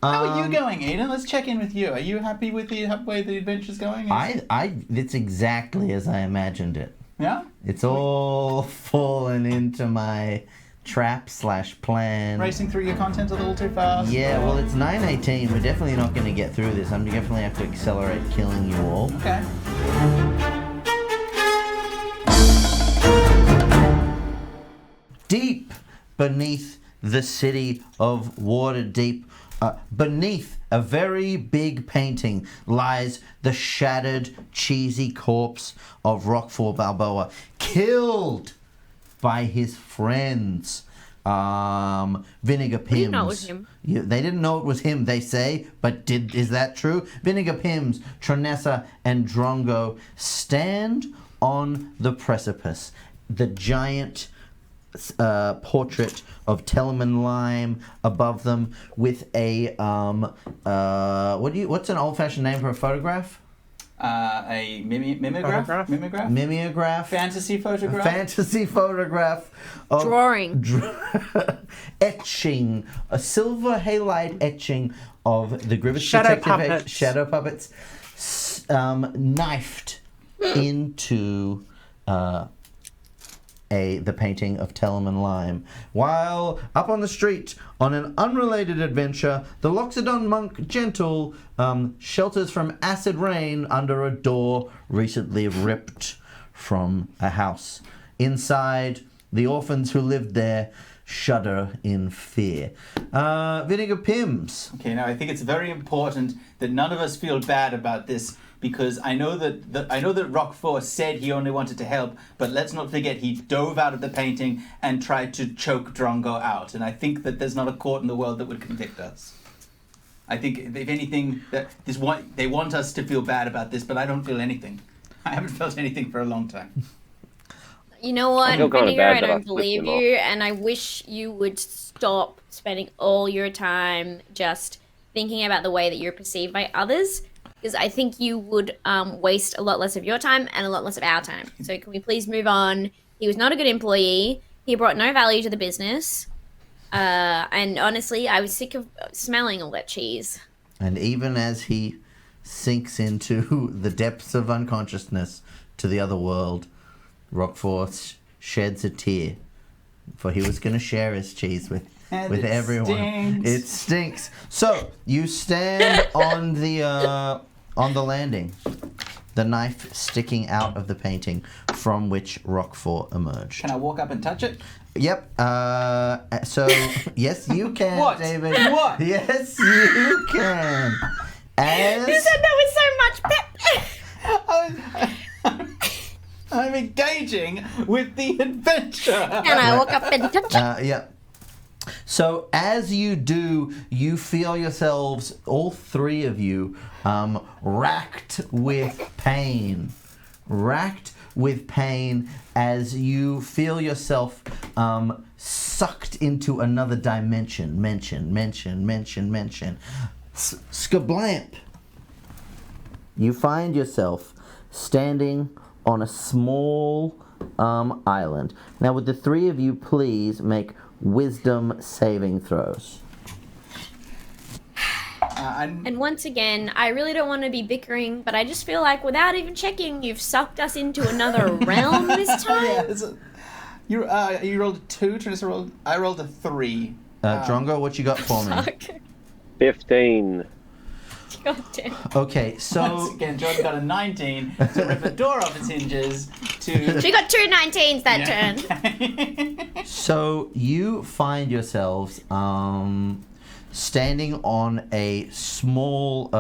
How are you going, Eden? Let's check in with you. Are you happy with the way the adventure's going? It's exactly as I imagined it. Yeah? It's all fallen into my trap/plan. Racing through your content a little too fast? Yeah, well, it's 9:18. We're definitely not going to get through this. I'm definitely have to accelerate killing you all. Okay. Deep beneath the city of Waterdeep, beneath a very big painting, lies the shattered, cheesy corpse of Roquefort Balboa, killed by his friends. Vinegar Pims. We didn't know it was him. They didn't know it was him, they say, but is that true? Vinegar Pims, Tronessa, and Drongo stand on the precipice. The giant portrait of Telemann Lime above them, with a what's an old-fashioned name for a photograph? A mimeograph? Mimeograph. Fantasy photograph? Fantasy photograph. Of Drawing. Etching. A silver halide etching of the Gribbits Shadow Detective puppets. Shadow puppets, knifed into the painting of Telemann Lime. While up on the street, on an unrelated adventure, the Loxodon monk Gentle shelters from acid rain under a door recently ripped from a house. Inside, the orphans who lived there shudder in fear. Vinegar Pims. Okay, now I think it's very important that none of us feel bad about this, because I know that Roquefort said he only wanted to help, but let's not forget he dove out of the painting and tried to choke Drongo out, and I think that there's not a court in the world that would convict us. I think, if anything, that they want us to feel bad about this, but I don't feel anything. I haven't felt anything for a long time. You know what, I feel kinda Vinegar, bad I that I don't flipped believe him off. you, and I wish you would stop spending all your time just thinking about the way that you're perceived by others, because I think you would waste a lot less of your time and a lot less of our time. So can we please move on? He was not a good employee. He brought no value to the business. And honestly, I was sick of smelling all that cheese. And even as he sinks into the depths of unconsciousness to the other world, Roquefort sheds a tear, for he was going to share his cheese with everyone. Stinks. It stinks. So you stand on the landing, the knife sticking out of the painting from which Roquefort emerged. Can I walk up and touch it? Yep. So yes, you can, What? David. What? Yes, you can. As You said that with so much pep. I'm engaging with the adventure. And I walk up and touch it. yeah. So as you do, you feel yourselves, all three of you, racked with pain. Racked with pain as you feel yourself sucked into another dimension. Skablamp. You find yourself standing on a small island. Now, would the three of you please make wisdom saving throws? And once again, I really don't want to be bickering, but I just feel like without even checking, you've sucked us into another realm this time. You rolled a 2, Trinissa I rolled a 3. Drongo, what you got for me? Fuck. 15. God damn. Okay, so Once again, Jordan got a 19 to rip a door off its hinges to... She got 2 19s that turn. so you find yourselves standing on a small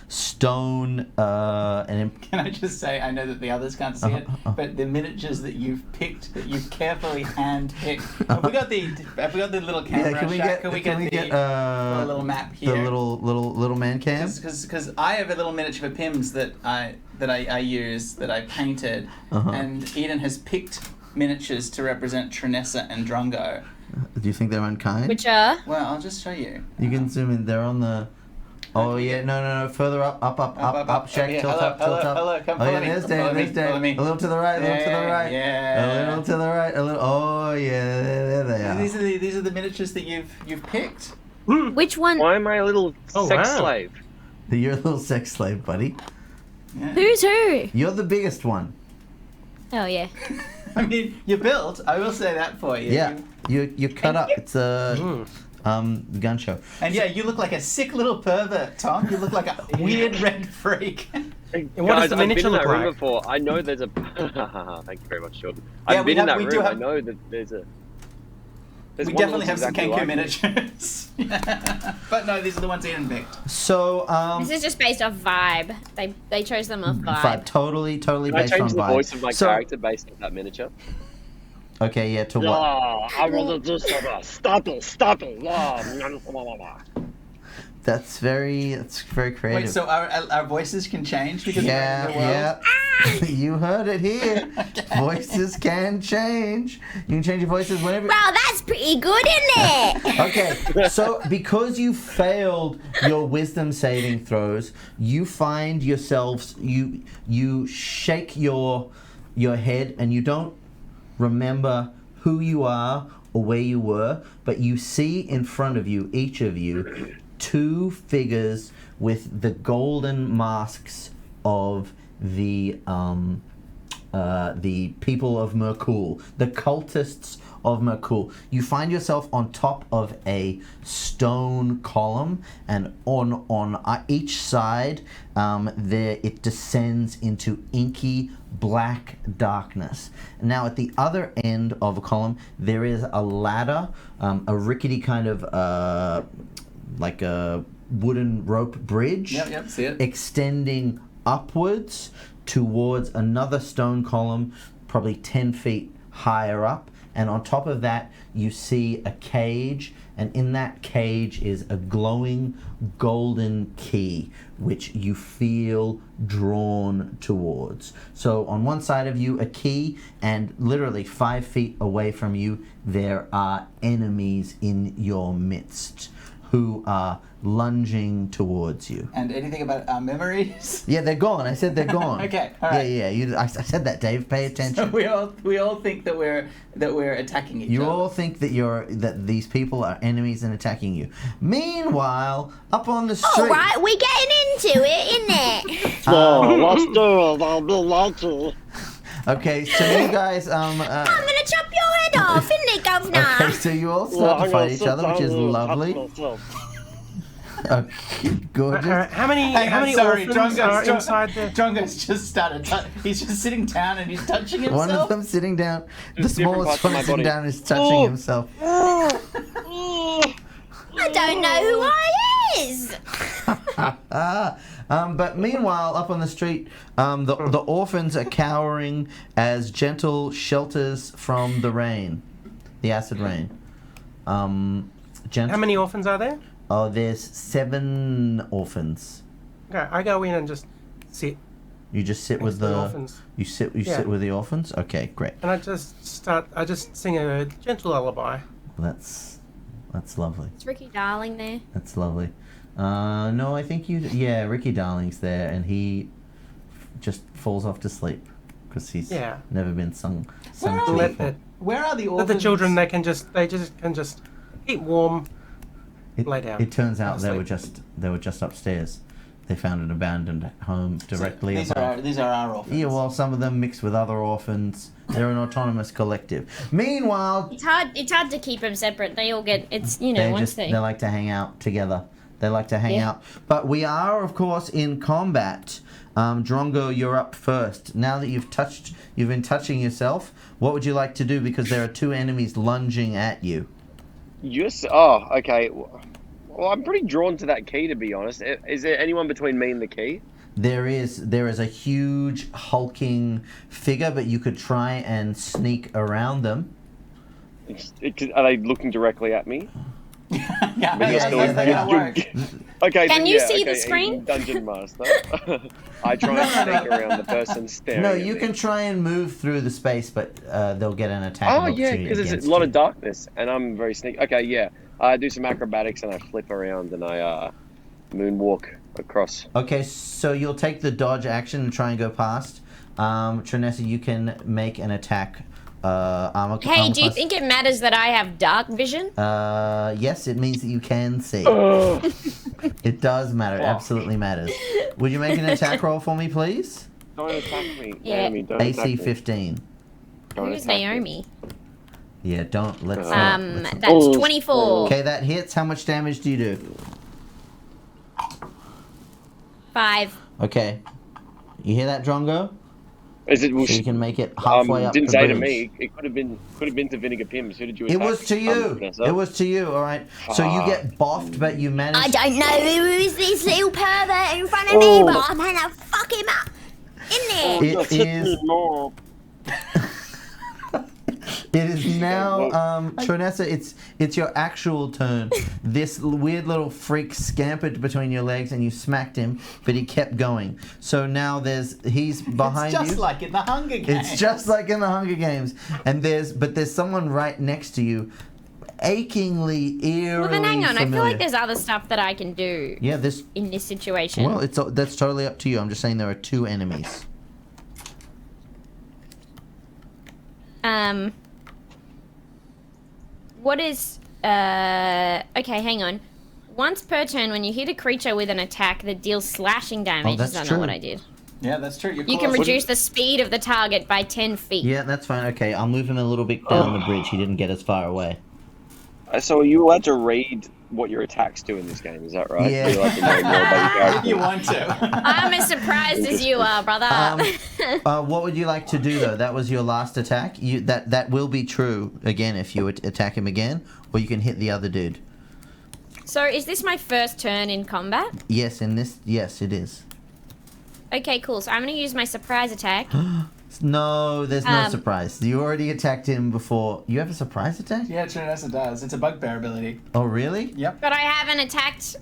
stone. Can I just say, I know that the others can't see it, but the miniatures that you've picked, that you've carefully hand-picked. Have we got the little camera? Yeah, can we Shaq? get the little map here? the little man cam? Because I have a little miniature for Pims that I use, that I painted, and Eden has picked miniatures to represent Trinessa and Drongo. Do you think they're unkind? Which are? Well, I'll just show you. You can zoom in. They're on the. Oh yeah, no, further up. Shaq, Okay, tilt up. hello, come Oh follow yeah, me, there's follow Dave, me, there's Dave. follow me. A little to the right, a little to the right. Yeah. A little to the right, a little. Oh yeah, there they are. These are the miniatures that you've picked. Which one? Why am I a little sex slave? You're a little sex slave, buddy. Yeah. Who's who? You're the biggest one. Oh yeah. I mean, you're built. I will say that for you. Yeah. You cut up. It's a gun show. And yeah, you look like a sick little pervert, Tom. You look like a weird red freak. Hey, And what does guys, the I've been miniature in that look room like? before. I know there's a. Thank you very much, Jordan. Yeah, I've we been in have- that we do room. I have- know that there's a. There's We one that definitely looks have some exactly Kenku like me. miniatures. But no, these are the ones Ian picked. So, This is just based off vibe. They chose them off vibe. vibe. Totally Can I based on change the vibe. voice of my So- character based on that miniature? Okay, yeah, to what? I want to do something. Stop it. That's very creative. Wait, so our voices can change because we're in the world? yeah. You heard it here. Voices can change. You can change your voices whenever. Wow, that's pretty good, isn't it? Okay, so because you failed your wisdom saving throws, you find yourselves you shake your head and you don't remember who you are or where you were, but you see in front of you, each of you, two figures with the golden masks of the people of Merkul, the cultists of Merkul. You find yourself on top of a stone column, and on each side, there it descends into inky black darkness. Now, at the other end of a column, there is a ladder, a rickety kind of like a wooden rope bridge, Yep, see it. extending upwards towards another stone column, probably 10 feet higher up. And on top of that, you see a cage, and in that cage is a glowing golden key, which you feel drawn towards. So on one side of you, a key, and literally 5 feet away from you, there are enemies in your midst who are lunging towards you. And anything about our memories? Yeah, they're gone. I said they're gone. Okay, all right. Yeah. I said that, Dave. Pay attention. So we all think that we're attacking each You other. all think that these people are enemies and attacking you. Meanwhile, up on the street. All right, we're getting into it, isn't it? Let's do it. I'll be lucky. Okay, so you guys I'm gonna chop your head off, isn't it, governor? okay, so you all start to fight each other, which is lovely. Okay, gorgeous. How many sorry, orphans are inside the... Drongo's just started. He's just sitting down and he's touching himself. One of them sitting down. The Just different smallest parts of one my sitting body. down is touching himself. I don't know who I is. But meanwhile, up on the street, the orphans are cowering as gentle shelters from the rain, the acid rain. How many orphans are there? Oh, there's 7 orphans. Okay, I go in and just sit, You just sit next with to the the orphans. You sit with the orphans. Okay, great. And I just sing a gentle lullaby. That's lovely. Is Ricky Darling there? That's lovely. No, I think Ricky Darling's there, and he just falls off to sleep because he's Yeah. never been sung Where to are Let before. the, Where are the let orphans? the children, they can just keep warm. Lay down. It turns out they Asleep. were just upstairs. They found an abandoned home directly These above. are our orphans. Yeah, well, some of them mixed with other orphans. They're an autonomous collective. Meanwhile, It's hard to keep them separate. They all get they like to hang out together. They like to hang out. But we are, of course, in combat. Drongo, you're up first. Now that you've been touching yourself, what would you like to do? Because there are 2 enemies lunging at you. Yes. Oh, okay. Well, I'm pretty drawn to that key, to be honest. Is there anyone between me and the key? There is a huge hulking figure, but you could try and sneak around them. Are they looking directly at me? Yeah, But you're that's still- how it works. Okay. Can then you yeah, see the okay, screen? Dungeon Master. I try and sneak around the person staring. No, at you me. can try and move through the space, but they'll get an attack. Oh of yeah, opportunity because there's against a lot you. of darkness, and I'm very sneaky. Okay, yeah. I do some acrobatics and I flip around and I moonwalk across. Okay, so you'll take the dodge action and try and go past. Trinessa, you can make an attack armor. Hey, do you think it matters that I have dark vision? Yes, it means that you can see. Ugh. It does matter. It absolutely matters. Would you make an attack roll for me, please? Don't attack me. Yeah. Naomi, don't attack AC me. 15. Don't Who's attack me. Naomi? Yeah, don't. Let's. That's Oh, 24. Okay, that hits. How much damage do you do? 5. Okay. You hear that, Drongo? Is it? So you can make it halfway up didn't the say bridge. to me. It could have been to Vinegar Pims. Who did you It attack? was to you. Vanessa? It was to you. All right. So you get boffed, but you manage. I don't know who is this little pervert in front of me, but I'm gonna fuck him up. In there. It is. It is now, Tronessa, it's your actual turn. This weird little freak scampered between your legs and you smacked him, but he kept going. So now he's behind you. It's just like in the Hunger Games. It's just like in the Hunger Games. And there's someone right next to you, achingly, eerily Well, then hang on. I feel familiar. like there's other stuff that I can do Yeah, in this situation. well, that's totally up to you. I'm just saying there are 2 enemies. What is... Okay, hang on. Once per turn, when you hit a creature with an attack that deals slashing damage, that's is that true. not what I did? Yeah, that's true. You can reduce the speed of the target by 10 feet. Yeah, that's fine. Okay, I'll move him a little bit down the bridge. He didn't get as far away. So are you allowed to read what your attacks do in this game? Is that right? Yeah. You're allowed to know more about your If character. you want to. I'm as surprised as you are, brother. What would you like to do though? That was your last attack. That will be true again if you attack him again, or you can hit the other dude. So is this my first turn in combat? Yes, yes, it is. Okay, cool. So I'm going to use my surprise attack. No, there's no surprise. You already attacked him before. You have a surprise attack? Yeah, Trinessa does. It's a bugbear ability. Oh, really? Yep. But I haven't attacked...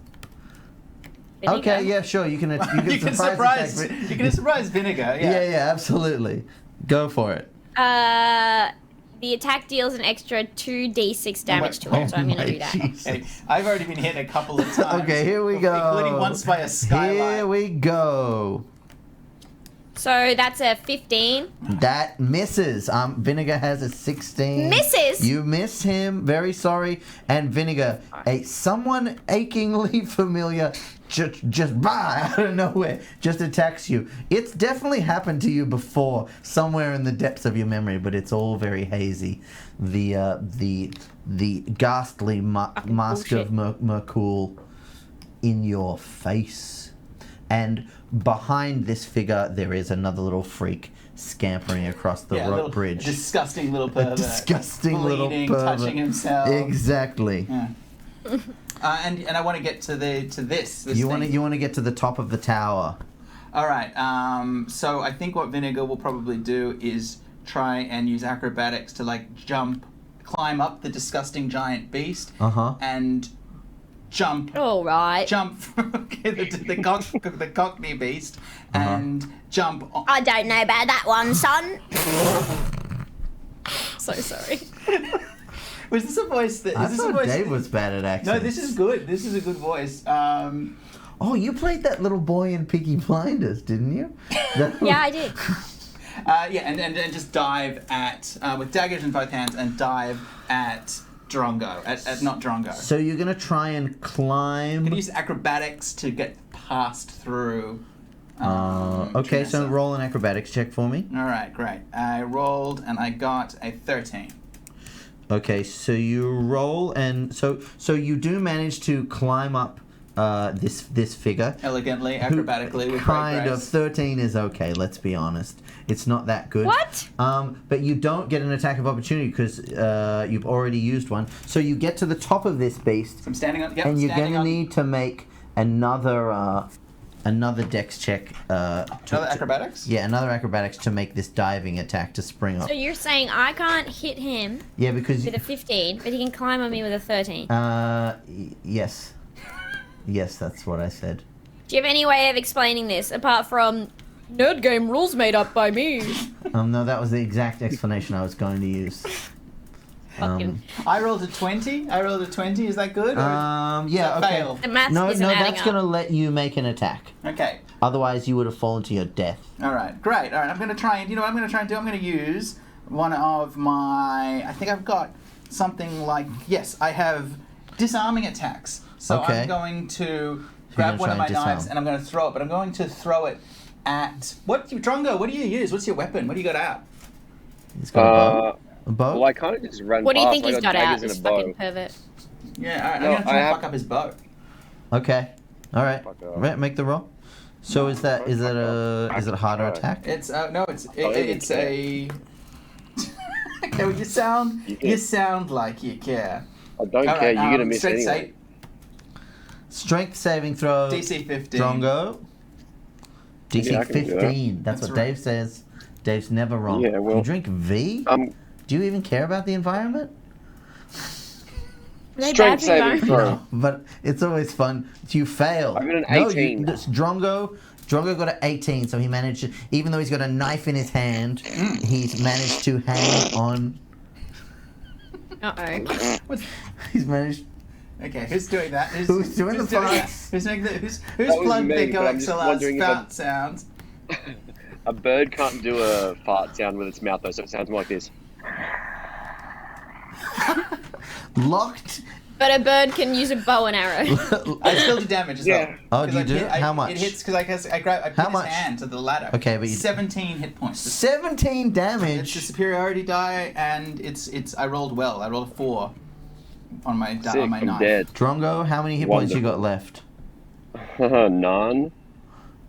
Okay, yeah, sure. You can. You can surprise. attack- You can surprise Vinegar. Yeah, Yeah. absolutely. Go for it. The attack deals an extra 2d6 damage to it, so I'm going to do that. Hey, I've already been hit a couple of times. Okay, here we go. Including once by a skylight. Here we go. So that's a 15. That misses. Vinegar has a 16. Misses? You miss him. Very sorry. And Vinegar, someone achingly familiar, just out of nowhere, just attacks you. It's definitely happened to you before, somewhere in the depths of your memory, but it's all very hazy. The ghastly mask of Merkul in your face. And behind this figure, there is another little freak scampering across the rock bridge. Disgusting little pervert. Disgusting little Bleeding, pervert. touching himself. Exactly. Yeah. And I want to get to this. You want to get to the top of the tower. All right. So I think what Vinegar will probably do is try and use acrobatics to climb up the disgusting giant beast. And jump. All right. Jump the Cockney beast and jump. I don't know about that one, son. So sorry. Was this a voice that? I Is this a thought voice Dave that- was bad at accents. No, this is good. This is a good voice. Oh, you played that little boy in Peaky Blinders, didn't you? Yeah, I did. Yeah, and just dive at with daggers in both hands and dive at Drongo. At not Drongo. So you're gonna try and climb. Can you use acrobatics to get past through? Okay, so Trinessa? roll an acrobatics check for me. All right, great. I rolled and I got a 13. Okay, so you roll and so you do manage to climb up this figure. Elegantly, acrobatically, with Kind great of grace. 13 is okay. Let's be honest. It's not that good. What? But you don't get an attack of opportunity because you've already used one. So you get to the top of this beast, I'm standing on. Yep, and you're standing going to on. need to make another dex check. Another acrobatics. Yeah, another acrobatics to make this diving attack to spring up. So you're saying I can't hit him Yeah, because with a 15, but he can climb on me with a 13. yes, yes, that's what I said. Do you have any way of explaining this apart from nerd game rules made up by me? No, that was the exact explanation I was going to use. Fuck him. I rolled a 20. Is that good? Or Yeah, okay. fail? The maths No, isn't adding that's up. going to let you make an attack. Okay. Otherwise, you would have fallen to your death. All right. Great. All right. I'm going to try and I'm going to use one of my... I think I've got something like... Yes, I have disarming attacks. So Okay. I'm going to gonna grab one try of my and disarm. knives and I'm going to throw it, but I'm going to throw it at... Drongo, what do you use? What's your weapon? What do you got out? He's got a bow. A bow? Well, I kind of just ran What do you past. think I he's got out, daggers and this a bow. fucking pervert? Yeah, alright, No, I'm going to try I and have- fuck up his bow. Okay. All right. Fuck off. Right, make the roll. So is it a harder attack? It's no, it's don't even it's a. Okay, well, you sound like you care. I don't All care. right, You're gonna miss strength anyway. Strength saving throw. DC 15. Drongo. DC Yeah, I can do that. 15. That's That's what right. Dave says. Dave's never wrong. Yeah, well- you drink V? Do you even care about the environment? Are they Strength bad for saving you? throw. But it's always fun. You fail. I got an No, 18. Drongo got an 18, so he managed to, even though he's got a knife in his hand, he's managed to hang on. Uh-oh. He's managed. Okay, who's doing that? Who's doing the that? farts? Who's That was plugged me, their but I'm just coaxial wondering if spout sounds? A bird can't do a fart sound with its mouth though, so it sounds more like this. Locked. But a bird can use a bow and arrow. I still do damage as Yeah. well. Oh, do you 'Cause do? I How much? It hits because I put How his much? hand to the ladder. Okay, but you- 17 hit points. 17 It's damage. a superiority die, and it's. I rolled well. I rolled a 4 on my Sick, on my I'm knife. dead. Drongo, how many hit points you got left? None.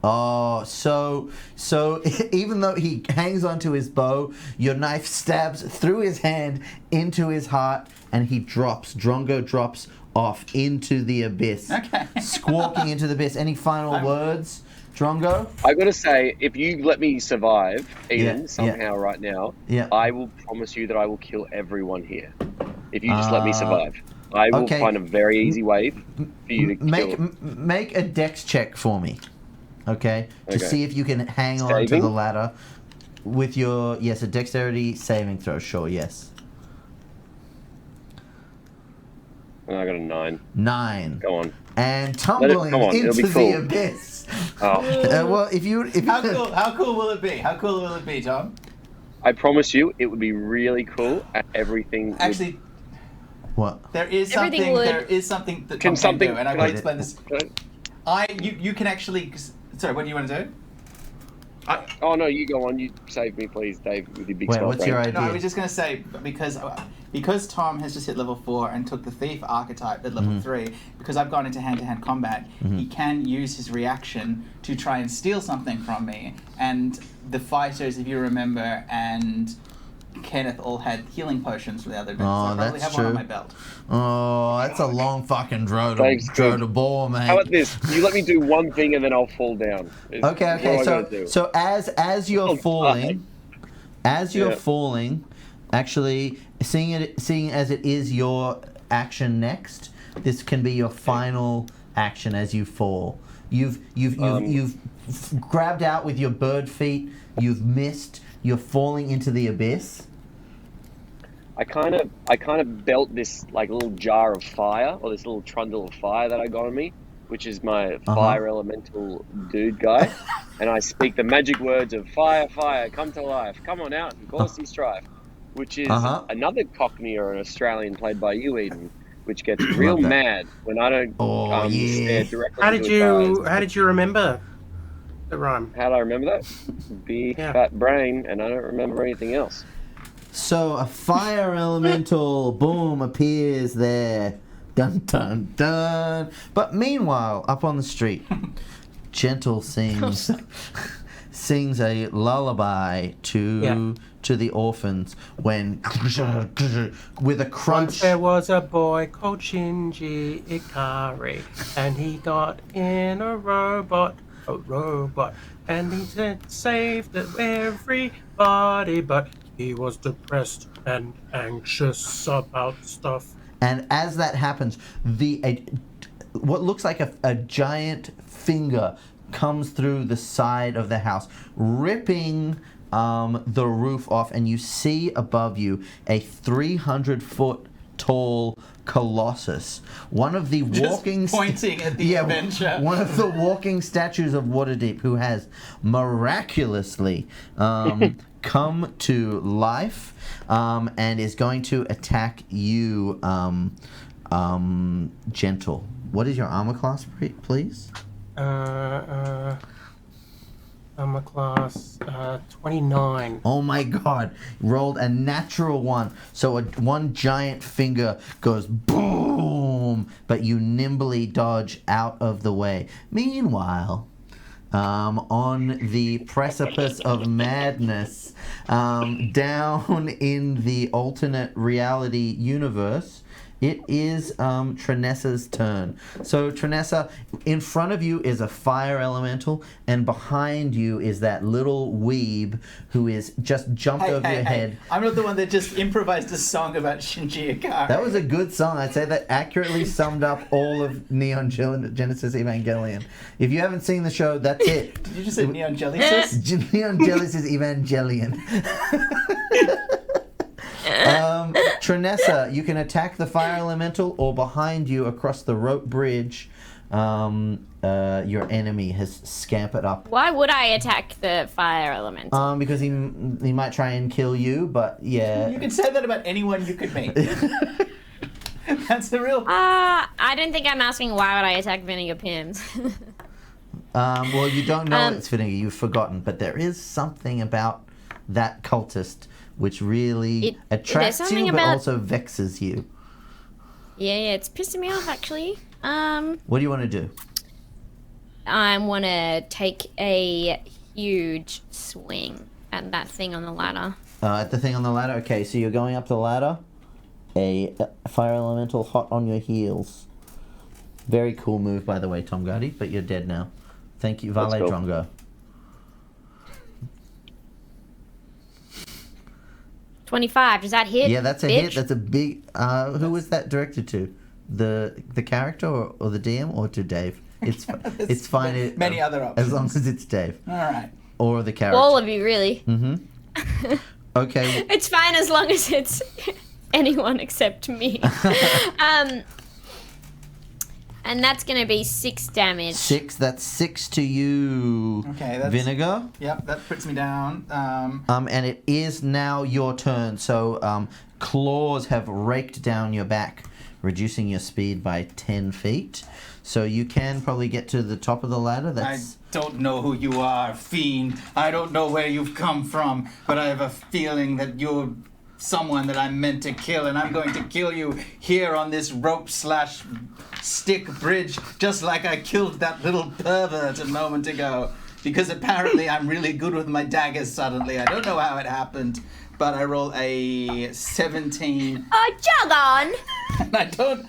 Oh, so even though he hangs onto his bow, your knife stabs through his hand into his heart, and he drops. Drongo drops off into the abyss, Okay. squawking into the abyss. Any final words, Drongo? I gotta say, if you let me survive, Eden, Yeah, somehow right now, Yeah. I will promise you that I will kill everyone here. If you just let me survive. I will okay. find a very easy way for you to Make kill them. make a dex check for me, okay? To Okay. see if you can hang on to Saving? the ladder with your a dexterity saving throw. Sure, yes. And I got a 9. 9. Go on. And tumbling come on, it'll into be the cool. abyss. Oh, Well, if you How cool will it be? How cool will it be, Tom? I promise you, it would be really cool at everything. Actually, what? there is Everything something. would. There is something that Can Tom something- can do, and I can will I- explain this. Would- You can actually. Sorry, what do you want to do? Oh no, you go on. You save me, please, Dave, with your big Wait, skull what's brain. your No, I idea? was just going to say because Tom has just hit level 4 and took the thief archetype at level 3. Because I've gone into hand-to-hand combat, he can use his reaction to try and steal something from me. And the fighters, if you remember, and Kenneth all had healing potions for the other bit. Oh, so I probably that's have one on true. my belt. Oh, that's a long fucking draw Dave's good. to bore, mate. How about this? You let me do one thing and then I'll fall down. Is Okay, what I gotta do. So as you're Oh, falling, Yeah. actually seeing as it is your action next, this can be your final action as you fall. You've grabbed out with your bird feet. You've missed. You're falling into the abyss. I kind of belt this like little jar of fire, or this little trundle of fire that I got on me, which is my fire elemental dude guy, and I speak the magic words of fire, fire, come to life, come on out and cause these strife, which is another Cockney or an Australian played by you, Eden, which gets real Love that. mad when I don't Oh, yeah. stare directly How into did its you eyes. how did you remember the rhyme? How do I remember that? Big Yeah. fat brain, and I don't remember anything else. So a fire elemental, boom, appears there. Dun dun dun. But meanwhile, up on the street, Gentle sings a lullaby to the orphans when with a Once crunch. there was a boy called Shinji Ikari, and he got in a robot, and he saved everybody, but he was depressed and anxious about stuff. And as that happens, what looks like a giant finger comes through the side of the house, ripping the roof off, and you see above you a 300-foot tall colossus. One of the walking pointing at the adventure. One of the walking statues of Waterdeep, who has miraculously come to life and is going to attack you, Gentle. What is your armor class, please? Armor class 29. Oh my god. Rolled a natural one. So one giant finger goes boom, but you nimbly dodge out of the way. Meanwhile, on the precipice of madness, down in the alternate reality universe, it is Trinessa's turn. So Trinessa, in front of you is a fire elemental, and behind you is that little weeb who is just jumped over your head. I'm not the one that just improvised a song about Shinji Ikari. That was a good song. I'd say that accurately summed up all of Neon Genesis Evangelion. If you haven't seen the show, that's it. Did you just say Neon Genesis? Neon Genesis Evangelion. Trinessa, you can attack the fire elemental, or behind you across the rope bridge, your enemy has scampered up. Why would I attack the fire elemental? Because he might try and kill you, but yeah. You can say that about anyone you could meet. That's the real... I don't think I'm asking why would I attack Vinegar Pims. Well, you don't know it's Vinegar, you've forgotten, but there is something about that cultist which really attracts you, but also vexes you. Yeah, it's pissing me off, actually. What do you want to do? I want to take a huge swing at that thing on the ladder. At the thing on the ladder? Okay, so you're going up the ladder. A fire elemental hot on your heels. Very cool move, by the way, Tom Gardy, but you're dead now. Thank you, Valet Drongo. 25. Does that hit? Yeah, that's a hit. That's a big... who was that directed to? The character or the DM or to Dave? It's it's fine. Many other options. As long as it's Dave. All right. Or the character. All of you, really. Mm-hmm. Okay. It's fine as long as it's anyone except me. And that's going to be 6 damage. 6. That's 6 to you. Okay, that's... Vinegar. Yep, that puts me down. And it is now your turn. So claws have raked down your back, reducing your speed by 10 feet. So you can probably get to the top of the ladder. I don't know who you are, fiend. I don't know where you've come from, but I have a feeling that you're someone that I'm meant to kill, and I'm going to kill you here on this rope/stick bridge, just like I killed that little pervert a moment ago. Because apparently I'm really good with my daggers suddenly. I don't know how it happened, but I roll a 17. Jog on! And I don't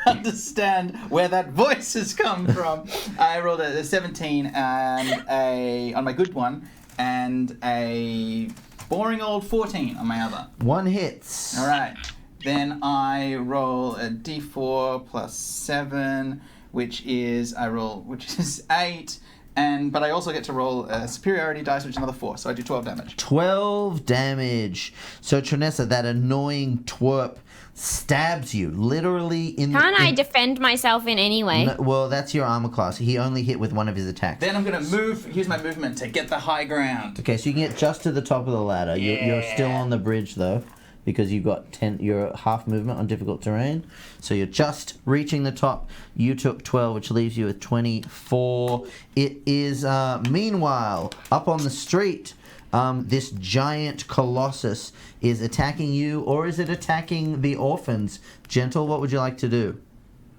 understand where that voice has come from. I rolled a 17 and on my good one, and a boring old 14 on my other. 1 hits. All right. Then I roll a d4 plus 7, which is 8. But I also get to roll a superiority dice, which is another 4, so I do 12 damage. 12 damage. So Trinessa, that annoying twerp stabs you literally in the... Can't I defend myself in any way? No, well, that's your armor class. He only hit with one of his attacks. Then I'm going to use my movement to get the high ground. Okay, so you can get just to the top of the ladder. Yeah. You're still on the bridge, though, because you've got you're half movement on difficult terrain. So you're just reaching the top. You took 12, which leaves you with 24. It is, meanwhile, up on the street, this giant colossus is attacking you, or is it attacking the orphans? Gentle, what would you like to do?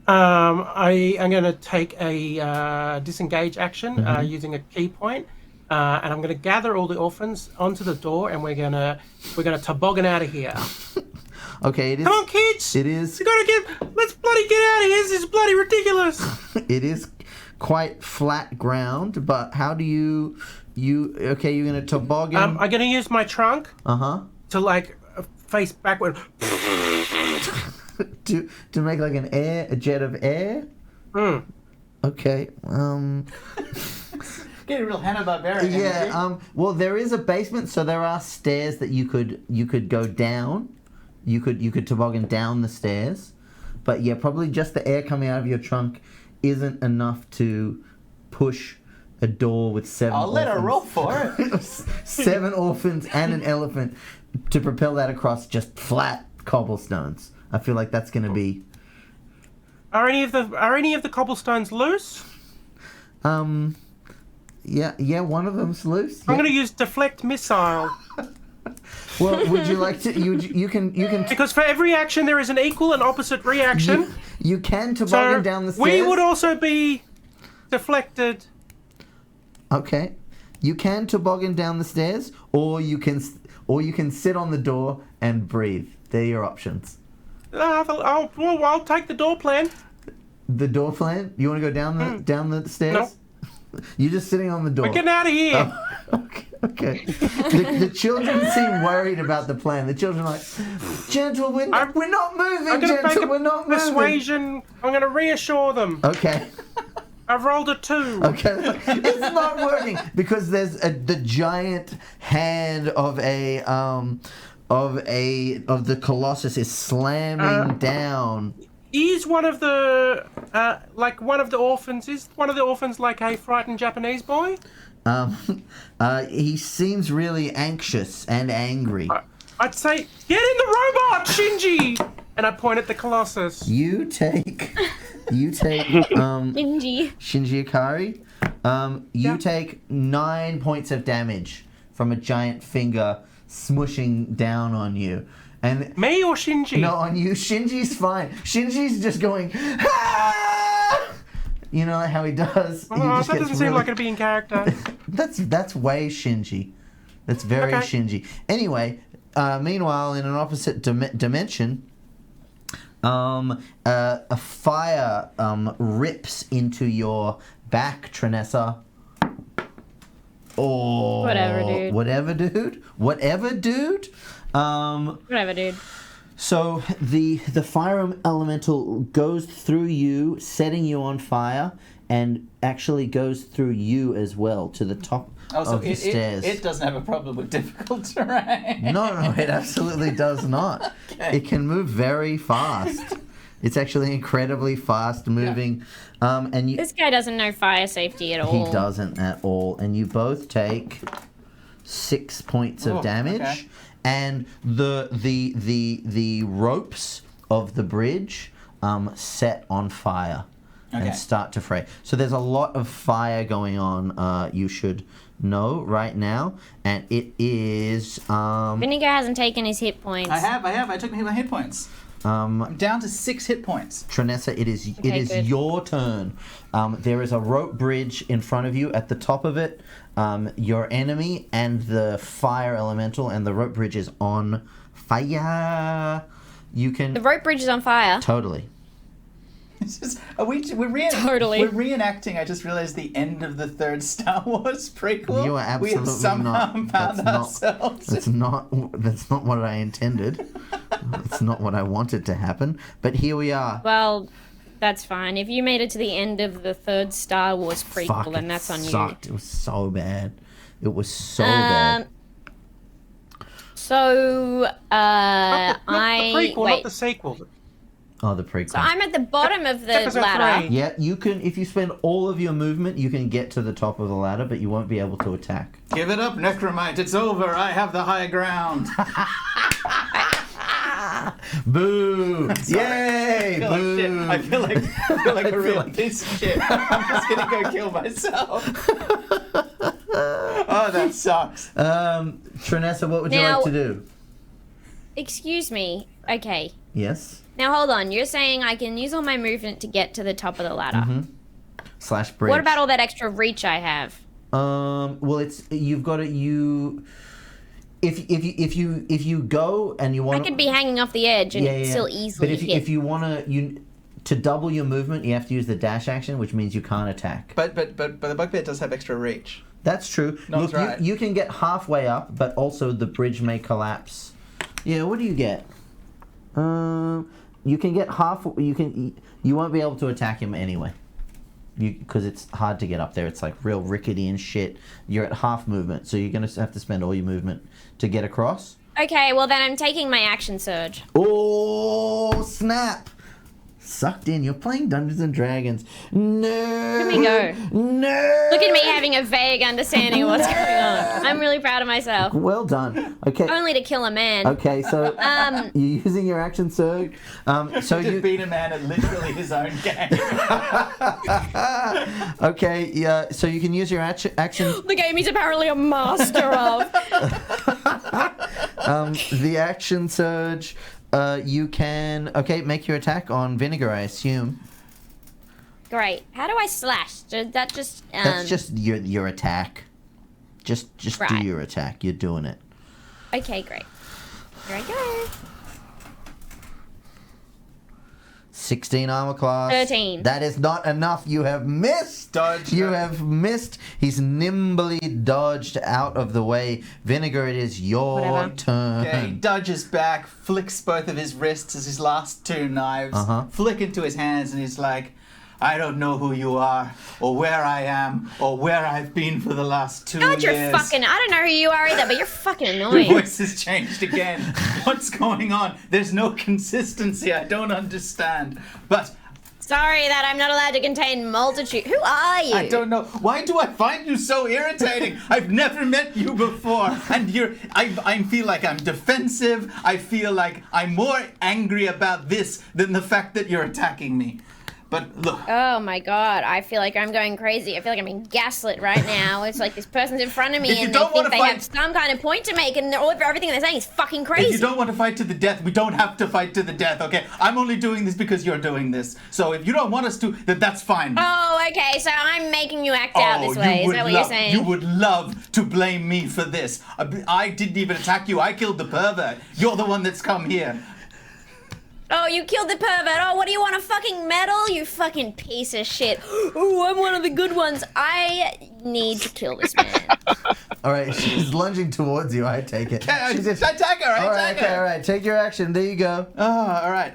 I am going to take a disengage action using a key point, and I'm going to gather all the orphans onto the door, and we're gonna toboggan out of here. Okay, it is. Come on, kids! It is. Let's bloody get out of here! This is bloody ridiculous. It is quite flat ground, but how do you? Okay, you're gonna toboggan. I'm gonna use my trunk. To face backward. to make like a jet of air. Okay. Getting real Hanna-Barbera. Yeah. Well, there is a basement, so there are stairs that you could go down. You could toboggan down the stairs, but yeah, probably just the air coming out of your trunk isn't enough to push a door with 7 I'll let her roll for it. 7 orphans and an elephant to propel that across just flat cobblestones. I feel like that's going to be... Are any of the cobblestones loose? Yeah, one of them's loose. I'm Yeah. going to use deflect missile. Well, would you like to? You can. Because for every action there is an equal and opposite reaction. You can toboggan So down the stairs. we would also be deflected. Okay, you can toboggan down the stairs, or you can sit on the door and breathe. They're your options. I'll take the door plan. The door plan. You want to go down the stairs? No. You're just sitting on the door. We're getting out of here. Oh, okay. The children seem worried about the plan. The children are like, Gentle, we're not moving, I'm going to make Gentle, a we're not moving. persuasion. I'm going to reassure them. Okay. I've rolled a 2. Okay. It's not working because there's the giant hand of the Colossus is slamming down. Is one of the orphans? Is one of the orphans like a frightened Japanese boy? He seems really anxious and angry. I'd say, get in the robot, Shinji! And I point at the Colossus. You take Shinji. Shinji Ikari. You take 9 points of damage from a giant finger smushing down on you. And Me or Shinji? no, on you. Shinji's fine. Shinji's just going, ah! You know how he does. Oh, that doesn't seem like it'd be in character. That's way Shinji. That's very Okay. Shinji. Anyway, meanwhile, in an opposite dimension, a fire rips into your back, Trinessa. Oh, Whatever, dude. Whatever, dude. Whatever, dude. So the fire elemental goes through you, setting you on fire, and actually goes through you as well to the top of the stairs. It doesn't have a problem with difficult terrain. No, it absolutely does not. Okay. It can move very fast. It's actually incredibly fast moving. And you, This guy doesn't know fire safety at all. he doesn't at all. And you both take 6 points of Oh, damage. okay. And the ropes of the bridge set on fire Okay. and start to fray. So there's a lot of fire going on. You should know right now, and it is. Vinegar hasn't taken his hit points. I have. I took my hit points. I'm down to 6 hit points. Trinessa, it is good. your turn. There is a rope bridge in front of you. At the top of it, your enemy and the fire elemental, and the rope bridge is on fire. You can The rope bridge is on fire. totally. It's just, we're Totally. We're reenacting. I just realized the end of the third Star Wars prequel. You are absolutely we have somehow not. found That's ourselves. That's not what I intended. That's not what I wanted to happen. But here we are. Well, that's fine. If you made it to the end of the third Star Wars prequel, Fuck, then it that's on sucked. It was so bad. It was so you. bad. So, Not the prequel, wait. not the sequel. Oh, the prequel. So I'm at the bottom of the Episode ladder. 3. Yeah, you can. If you spend all of your movement, you can get to the top of the ladder, but you won't be able to attack. Give it up, Necromite. It's over. I have the high ground. Boo! Yay! Boo! I feel like a real piece of shit. I'm just gonna go kill myself. Oh, that sucks. Trinessa, what would you Now- like to do? Excuse me. Okay. Yes. Now hold on. You're saying I can use all my movement to get to the top of the ladder. Slash bridge. What about all that extra reach I have? Well, it's you've got to you. If you go and you want, I could be hanging off the edge and still easily But hit. if you want to double your movement, you have to use the dash action, which means you can't attack. But the bugbear does have extra reach. That's true. No, Look, that's right. you can get halfway up, but also the bridge may collapse. Yeah, what do you get? You can get half. You won't be able to attack him anyway. Because it's hard to get up there. It's like real rickety and shit. You're at half movement, so you're gonna have to spend all your movement to get across. Okay, well then I'm taking my action surge. Oh snap! Sucked in. You're playing Dungeons and Dragons. No. Let me go. No. Look at me having a vague understanding of what's going on. I'm really proud of myself. Well done. Okay. Only to kill a man. Okay, so you're using your action surge. So Just you beat a man at literally his own game. okay? Yeah. So you can use your action. The game he's apparently a master of. The action surge. You can make your attack on Vinegar, I assume. Great. How do I slash? Does that just That's just your attack. Just Right. do your attack. You're doing it. Okay, great. Here I go. 16 armor class. 13. That is not enough. You have missed. Dodge. You have missed. He's nimbly dodged out of the way. Vinegar, it is your Whatever. turn. Okay, he dodges back, flicks both of his wrists as his last two knives flick into his hands, and he's like, I don't know who you are, or where I am, or where I've been for the last 2 God, years. you're fucking. I don't know who you are either, but you're fucking Your annoying. voice has changed again. What's going on? There's no consistency. I don't understand. But Sorry that I'm not allowed to contain multitude. Who are you? I don't know. Why do I find you so irritating? I've never met you before, and I feel like I'm defensive. I feel like I'm more angry about this than the fact that you're attacking me. But look. Oh my god, I feel like I'm going crazy. I feel like I'm being gaslit right now. It's like this person's in front of me and they think they have some kind of point to make, and everything they're saying is fucking crazy. If you don't want to fight to the death, we don't have to fight to the death, okay? I'm only doing this because you're doing this. So if you don't want us to, then that's fine. Oh, okay, so I'm making you act out this way. Is that what you're saying? You would love to blame me for this. I didn't even attack you. I killed the pervert. You're the one that's come here. Oh, you killed the pervert. Oh, what do you want, a fucking medal? You fucking piece of shit. Oh, I'm one of the good ones. I need to kill this man. All right, she's lunging towards you. I take it. She's just- Attack her, all right, attack okay, her. all right. Take your action. There you go. All right.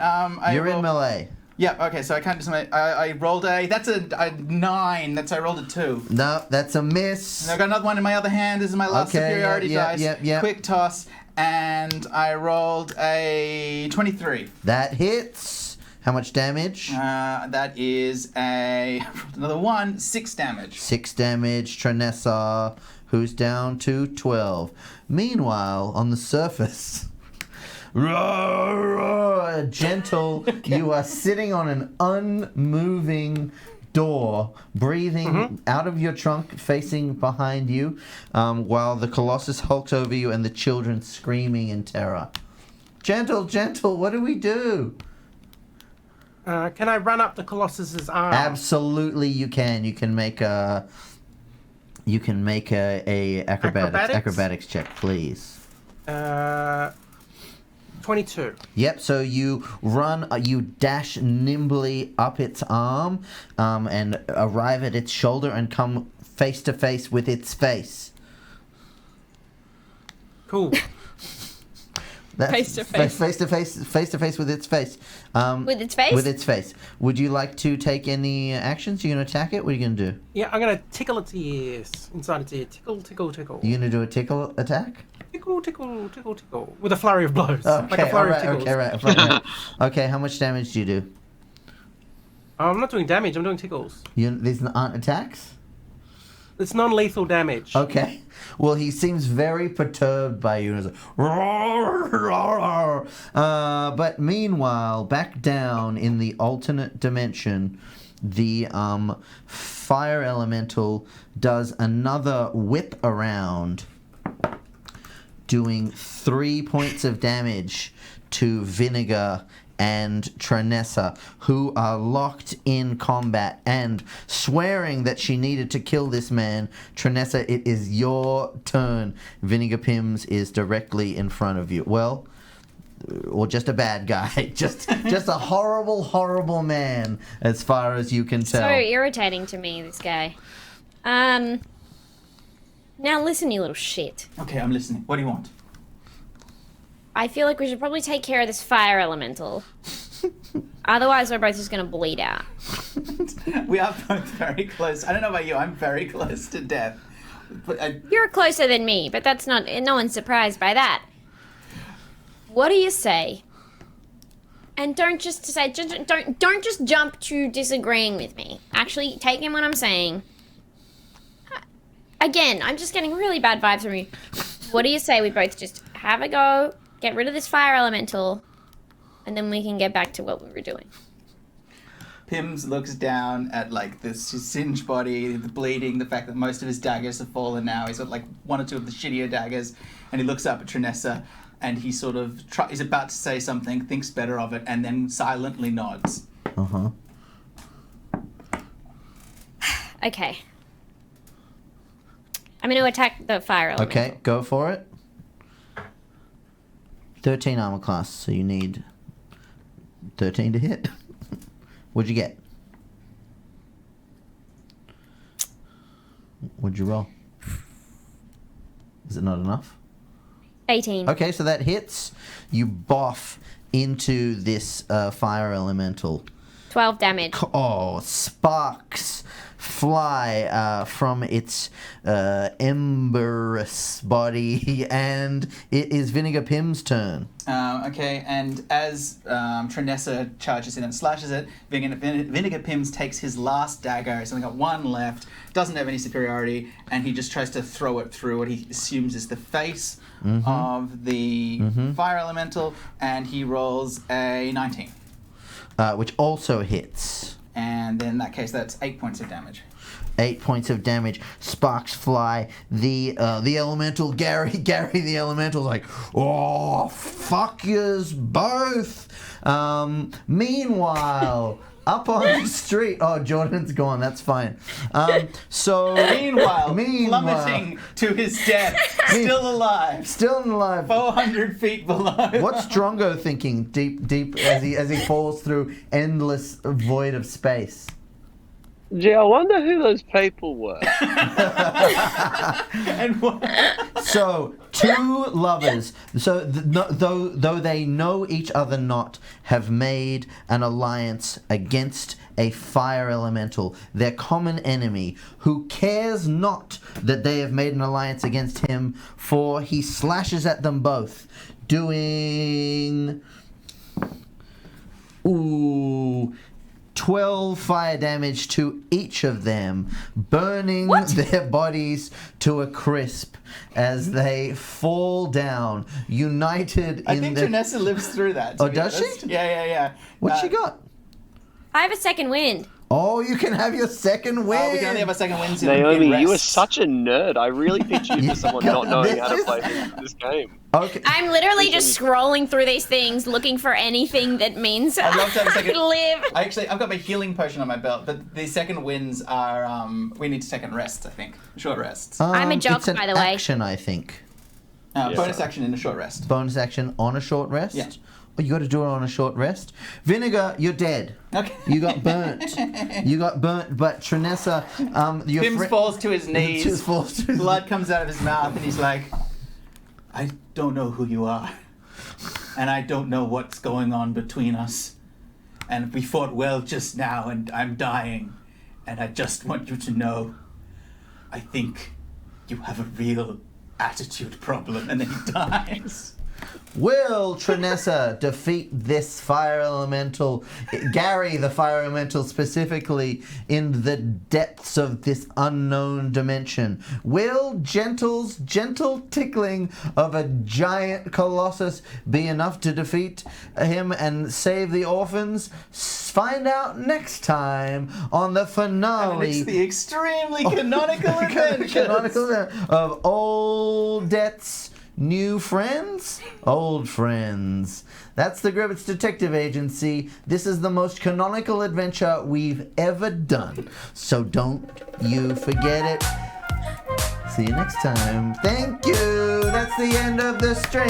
You're in melee. Yeah, okay, so I can't just I rolled that's a 9. I rolled a 2. No, that's a miss. And I've got another one in my other hand. This is my last superiority dice. Yeah. Quick toss. And I rolled a 23. That hits. How much damage? That is another 1, 6 damage. 6 damage. Tranessa, who's down to 12. Meanwhile, on the surface, gentle, you are sitting on an unmoving door, breathing out of your trunk, facing behind you, while the Colossus hulks over you and the children screaming in terror. Gentle, what do we do? Can I run up the Colossus's arm? Absolutely, you can. You can make a acrobatics check, please. 22. Yep, so you run, you dash nimbly up its arm and arrive at its shoulder and come face to face with its face. Cool. Face to face. Face to face with its face. With its face? With its face. Would you like to take any actions? You going to attack it? What are you going to do? Yeah, I'm going to tickle its ears. Inside its ear. Tickle, tickle, tickle. You going to do a tickle attack? Tickle, tickle, tickle, tickle. With a flurry of blows. Okay, like a flurry of tickles. right. Okay, how much damage do you do? I'm not doing damage, I'm doing tickles. These aren't attacks? It's non-lethal damage. Okay. Well, he seems very perturbed by you. And is like, but meanwhile, back down in the alternate dimension, the fire elemental does another whip around, doing 3 points of damage to Vinegar and Tranessa, who are locked in combat and swearing that she needed to kill this man. Tranessa, it is your turn. Vinegar Pims is directly in front of you. Well, or just a bad guy. just a horrible, horrible man, as far as you can tell. So irritating to me, this guy. Now listen, you little shit. Okay, I'm listening. What do you want? I feel like we should probably take care of this fire elemental. Otherwise, we're both just gonna bleed out. We are both very close. I don't know about you. I'm very close to death. But You're closer than me, but that's no one's surprised by that. What do you say? And don't just jump to disagreeing with me. Actually, take in what I'm saying. Again, I'm just getting really bad vibes from you. What do you say we both just have a go, get rid of this fire elemental, and then we can get back to what we were doing? Pims looks down at like this his singed body, the bleeding, the fact that most of his daggers have fallen now. He's got like one or two of the shittier daggers, and he looks up at Trinessa, and he sort of is about to say something, thinks better of it, and then silently nods. Uh-huh. Okay. I'm going to attack the fire elemental. Okay, go for it. 13 armor class, so you need 13 to hit. What'd you get? What'd you roll? Is it not enough? 18. Okay, so that hits. You boff into this fire elemental. 12 damage. Oh, sparks fly from its emberous body, and it is Vinegar Pim's turn. Okay, and as Trinessa charges in and slashes it, Vinegar Pims takes his last dagger. He's only got one left, doesn't have any superiority, and he just tries to throw it through what he assumes is the face of the fire elemental, and he rolls a 19. Which also hits. And in that case, that's 8 points of damage. 8 points of damage. Sparks fly. The elemental, Gary the elemental's like, oh, fuck yous both. Meanwhile, up on the street. Oh, Jordan's gone. That's fine. Meanwhile, plummeting to his death, still alive. Still alive. 400 feet below. What's Drongo thinking deep as he falls through endless void of space? Gee, I wonder who those people were. And what? So, two lovers, though they know each other not, have made an alliance against a fire elemental, their common enemy, who cares not that they have made an alliance against him, for he slashes at them both, doing 12 fire damage to each of them, burning their bodies to a crisp as they fall down, united I think Trinessa lives through that. Oh, does she? Yeah. What's she got? I have a second wind. Oh, you can have your second win. We can only have a second win. Naomi, in you were rest. such a nerd. I really picture you as someone not knowing how to play this game. Okay. I'm literally just scrolling through these things, looking for anything that means I'd love to have a I second. could live. I've got my healing potion on my belt, but the second wins are, we need to take a rest, I think. Short rests. I'm a jock, it's an by the way. action, I think. Bonus action in a short rest. Bonus action on a short rest? Yeah. Oh, you got to do it on a short rest? Vinegar, you're dead. Okay. You got burnt. But Trinessa, your Pims falls to his knees. Just falls to his Blood comes out of his mouth, and he's like, I don't know who you are. And I don't know what's going on between us. And we fought well just now, and I'm dying. And I just want you to know, I think you have a real attitude problem. And then he dies. Will Trinessa defeat this fire elemental, Gary the fire elemental specifically, in the depths of this unknown dimension? Will Gentle's gentle tickling of a giant colossus be enough to defeat him and save the orphans? Find out next time on the finale. And it's the extremely canonical event of Old Debts, New Friends? Old Friends. That's the Gribbits Detective Agency. This is the most canonical adventure we've ever done. So don't you forget it. See you next time. Thank you. That's the end of the stream.